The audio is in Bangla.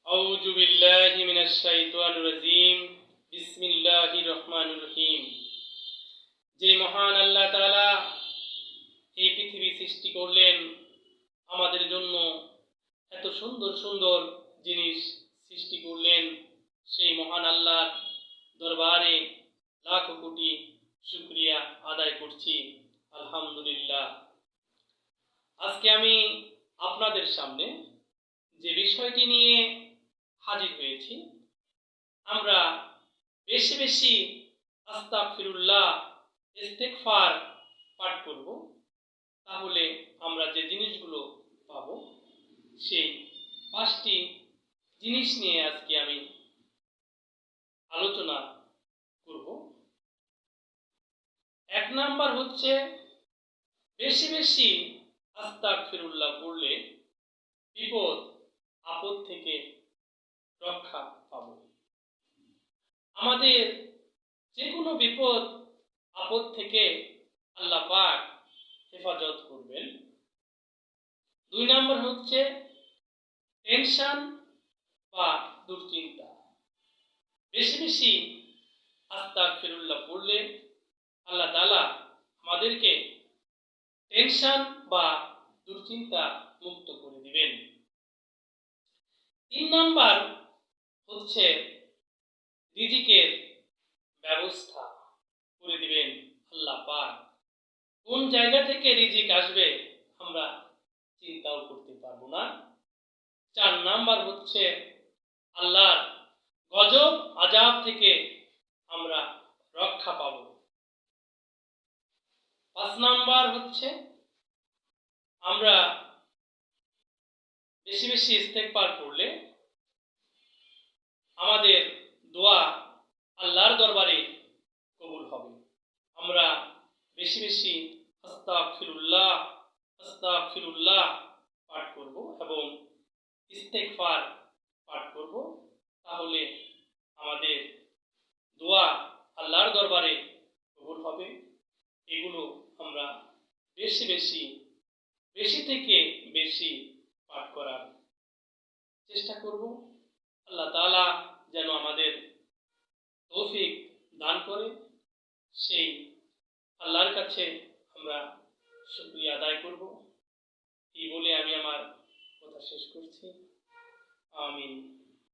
আউযু বিল্লাহি মিনাশ শাইতানির রাজীম। বিসমিল্লাহির রহমানির রহিম। যে মহান আল্লাহ তাআলা এই পৃথিবী সৃষ্টি করলেন, আমাদের জন্য এত সুন্দর সুন্দর জিনিস সৃষ্টি করলেন, সেই মহান আল্লাহর দরবারে লাখো কোটি শুকরিয়া আদায় করছি। আলহামদুলিল্লাহ। আজকে আমি আপনাদের সামনে যে বিষয়টি নিয়ে হাজির হয়েছি, আমরা বেশি বেশি আস্তাগফিরুল্লাহ, ইস্তিগফার পাঠ করব, তাহলে আমরা যে জিনিসগুলো পাবো সেই 5টি জিনিস নিয়ে আজকে আমি আলোচনা করব। 1 নাম্বার হচ্ছে, বেশি বেশি আস্তাগফিরুল্লাহ পড়লে বিপদ আপদ থেকে রক্ষা পাবো। আমাদের যে কোনো বিপদ আপদ থেকে আল্লাহ পাক হেফাজত করবেন। 2 নাম্বার হচ্ছে, টেনশন বা দুশ্চিন্তা। বেশি বেশি আস্তাগফিরুল্লাহ পড়লে আল্লাহ তাআলা আমাদেরকে টেনশন বা দুশ্চিন্তা মুক্ত করে দিবেন। 3 নাম্বার হচ্ছে, রিজিকের ব্যবস্থা করে দিবেন আল্লাহ পাক। কোন জায়গা থেকে রিজিক আসবে আমরা চিন্তাও করতে পারবো না। 4 নাম্বার হচ্ছে, আল্লাহর গজব আযাব থেকে আমরা রক্ষা পাবো। 5 নাম্বার হচ্ছে, আমরা বেশি বেশি ইস্তেগফার করলে আমাদের দোয়া আল্লাহর দরবারে কবুল হবে। আমরা বেশি বেশি আস্তাগফিরুল্লাহ আস্তাগফিরুল্লাহ পাঠ করব এবং ইস্তেগফার পাঠ করব, তাহলে আমাদের দোয়া আল্লাহর দরবারে কবুল হবে। এগুলো আমরা বেশি বেশি বেশি থেকে বেশি পাঠ করার চেষ্টা করব। আল্লাহ তাআলা যেন আমাদের তৌফিক দান করে, সেই আল্লাহর কাছে আমরা শুকরিয়া আদায় করব। এই বলে আমি আমার কথা শেষ করছি। আমিন।